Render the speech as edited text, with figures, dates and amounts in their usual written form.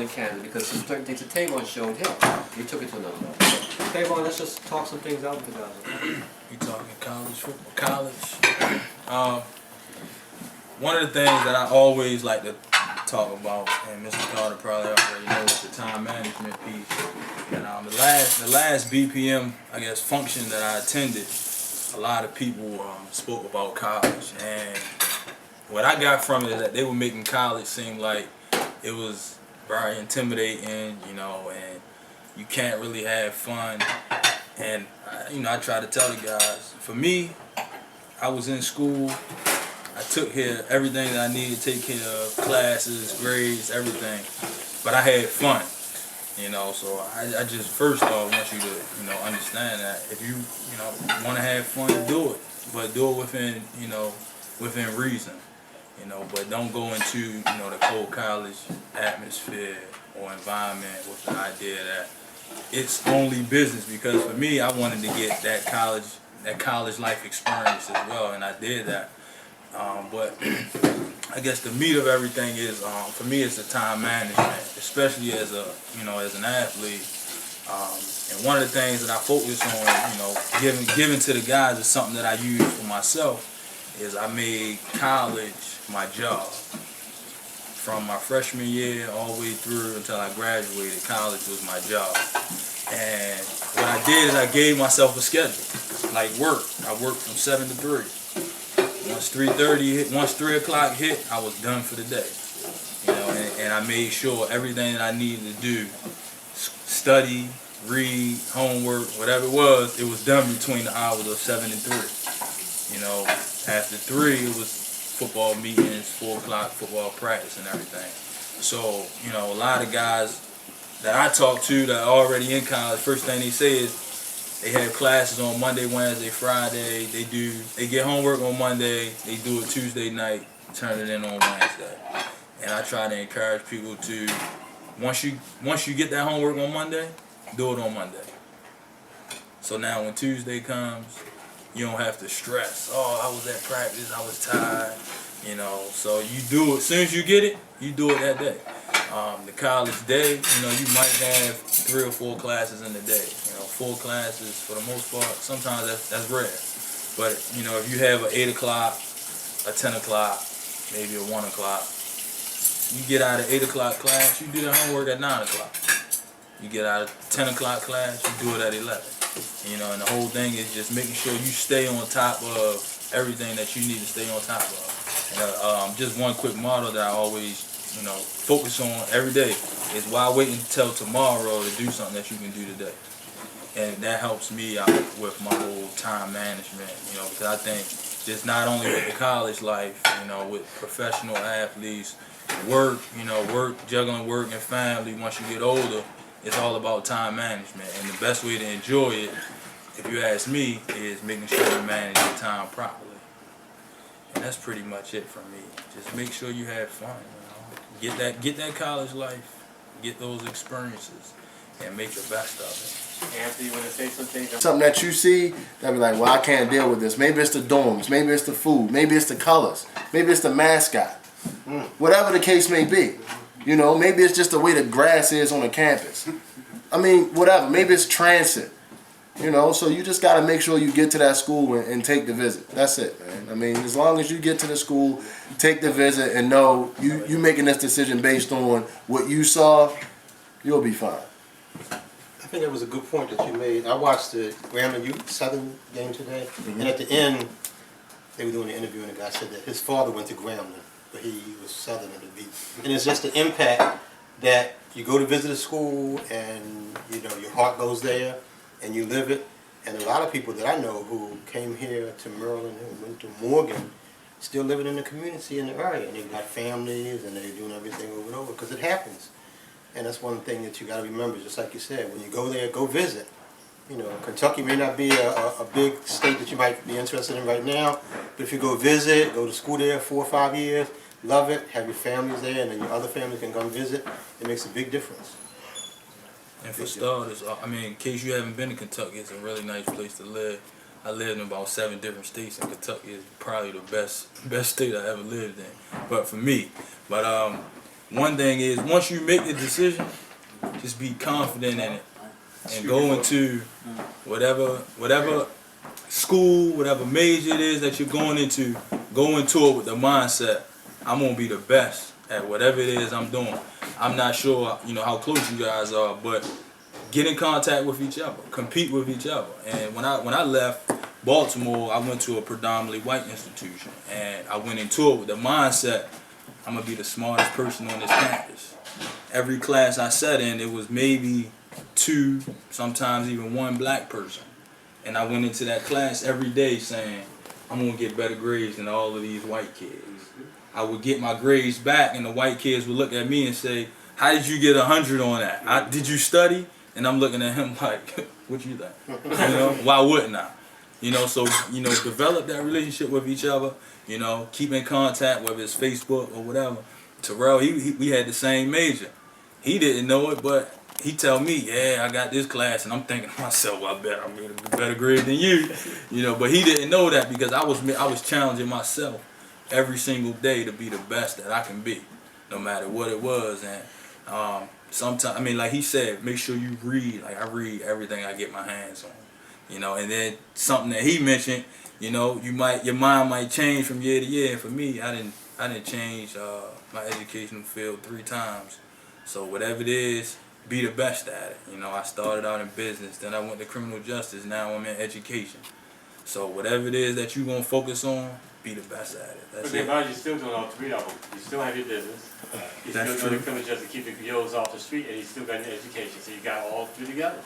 in Canada because some certain things that Tavon showed him. He took it to another level. Tavon, let's just talk some things out with the guys. You talking college football? College. One of the things that I always like to talk about, and Mr. Carter probably already knows, the time management piece. And the last BPM, I guess, function that I attended, a lot of people spoke about college, and what I got from it is that they were making college seem like it was very intimidating, you know, and you can't really have fun. And I try to tell the guys, for me, I was in school. I took care of everything that I needed to take care of, classes, grades, everything. But I had fun, you know. So I just first off want you to, understand that if you, want to have fun, do it. But do it within reason, But don't go into, the cold college atmosphere or environment with the idea that it's only business. Because for me, I wanted to get that college life experience as well, and I did that. But I guess the meat of everything is, for me, it's the time management, especially as an athlete. And one of the things that I focus on, giving to the guys is something that I use for myself. Is I made college my job. From my freshman year all the way through until I graduated, college was my job. And what I did is I gave myself a schedule, like work. I worked from 7 to 3. Once 3 o'clock hit, I was done for the day. And I made sure everything that I needed to do, study, read, homework, whatever it was done between the hours of 7 and 3. After 3, it was football meetings, 4 o'clock football practice and everything. So, a lot of guys that I talk to that are already in college, first thing they say is, they have classes on Monday, Wednesday, Friday. They get homework on Monday. They do it Tuesday night, turn it in on Wednesday. And I try to encourage people to, once you get that homework on Monday, do it on Monday. So now when Tuesday comes, you don't have to stress. Oh, I was at practice, I was tired. So you do it. As soon as you get it, you do it that day. The college day, you might have 3 or 4 classes in the day. 4 classes for the most part. Sometimes that's rare. But if you have an 8 o'clock, a 10 o'clock, maybe a 1 o'clock, you get out of 8 o'clock class, you do the homework at 9 o'clock. You get out of 10 o'clock class, you do it at 11. And the whole thing is just making sure you stay on top of everything that you need to stay on top of. And just one quick motto that I always, focus on every day is why wait until tomorrow to do something that you can do today. And that helps me out with my whole time management, because I think just not only with the college life, with professional athletes, work, juggling work and family, once you get older, it's all about time management. And the best way to enjoy it, if you ask me, is making sure you manage your time properly. And that's pretty much it for me. Just make sure you have fun, Get that college life, get those experiences, and make the best of it. Anthony, you want to say something? Something that you see that be like, well, I can't deal with this. Maybe it's the dorms, maybe it's the food, maybe it's the colors, maybe it's the mascot. Whatever the case may be. Maybe it's just the way the grass is on the campus. I mean, whatever. Maybe it's transit. So you just got to make sure you get to that school and take the visit. That's it, man. I mean, as long as you get to the school, take the visit, and know you making this decision based on what you saw, you'll be fine. I think that was a good point that you made. I watched the Grambling Youth Southern game today, and at the end, they were doing an interview, and the guy said that his father went to Grambling, but he was Southern in the beat. And it's just the impact that you go to visit a school, and your heart goes there, and you live it. And a lot of people that I know who came here to Maryland and went to Morgan, still living in the community in the area, and they've got families, and they're doing everything over and over, because it happens. And that's one thing that you got to remember, just like you said, when you go there, go visit. Kentucky may not be a big state that you might be interested in right now, but if you go visit, go to school there 4 or 5 years, love it, have your families there, and then your other family can come visit, it makes a big difference. And for starters, in case you haven't been to Kentucky, it's a really nice place to live. I lived in about 7 different states, and Kentucky is probably the best state I ever lived in. But for me, one thing is once you make the decision, just be confident in it and go into whatever school, whatever major it is that you're going into, go into it with the mindset, I'm gonna be the best at whatever it is I'm doing. I'm not sure, how close you guys are, but get in contact with each other, compete with each other. And when I left Baltimore, I went to a predominantly white institution, and I went into it with the mindset, I'm gonna be the smartest person on this campus. Every class I sat in, it was maybe 2, sometimes even 1 black person. And I went into that class every day saying, I'm gonna get better grades than all of these white kids. I would get my grades back, and the white kids would look at me and say, how did you get 100 on that? Did you study? And I'm looking at him like, what you think? Why wouldn't I? So develop that relationship with each other. Keep in contact, whether it's Facebook or whatever. Terrell, we had the same major. He didn't know it, but he tell me, yeah, I got this class, and I'm thinking to myself, well, I bet I'm getting a better grade than you. But he didn't know that because I was challenging myself every single day to be the best that I can be, no matter what it was. And sometimes, like he said, make sure you read. Like I read everything I get my hands on. And then something that he mentioned, your mind might change from year to year. And for me, I didn't change my educational field 3 times. So whatever it is, be the best at it. I started out in business, then I went to criminal justice, now I'm in education. So whatever it is that you're gonna focus on, be the best at it. That's it. But you're still doing all 3 of them. You still have your business. You're That's still doing true. the criminal justice to keep the yo's off the street, and you still got your education. So you got all 3 together.